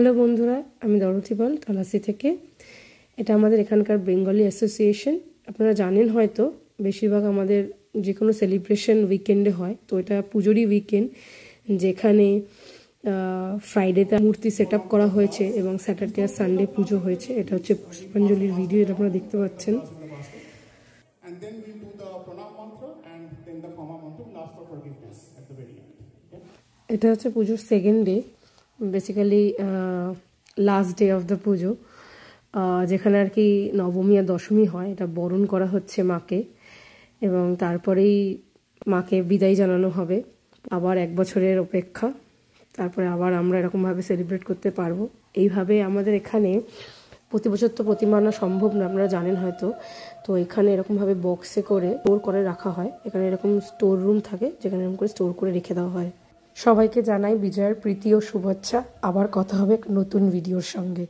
Hello বন্ধুরা, আমি দরথী পাল তালাসি থেকে। এটা আমাদের এখানকার বেঙ্গলি অ্যাসোসিয়েশন। আপনারা জানেন হয়তো, বেশিরভাগ আমাদের যে কোনো সেলিব্রেশন উইকেন্ডে হয়। তো এটা পুজোরই উইকেন্ড, যেখানে ফ্রাইডেতে মূর্তি সেট আপ করা হয়েছে এবং স্যাটারডে আর সানডে পুজো হয়েছে। এটা হচ্ছে পুষ্পাঞ্জলির ভিডিও, এটা আপনারা দেখতে পাচ্ছেন। এটা হচ্ছে পুজোর second day, basically last day of the পুজো, যেখানে আর কি নবমী আর দশমী হয়। এটা বরণ করা হচ্ছে মাকে, এবং তারপরেই মাকে বিদায় জানানো হবে। আবার 1 বছরের অপেক্ষা, তারপরে আবার আমরা এরকমভাবে সেলিব্রেট করতে পারবো। এইভাবে আমাদের এখানে প্রতি বছর তো প্রতিমা আনা সম্ভব না, আপনারা জানেন হয়তো। তো এখানে এরকমভাবে বক্সে করে স্টোর করে রাখা হয়। এখানে এরকম স্টোর রুম থাকে, যেখানে এরকম করে স্টোর করে রেখে দেওয়া হয়। সবাইকে জানাই বিজয়ের প্রীতি ও শুভেচ্ছা। আবার কথা হবে নতুন ভিডিওর সঙ্গে।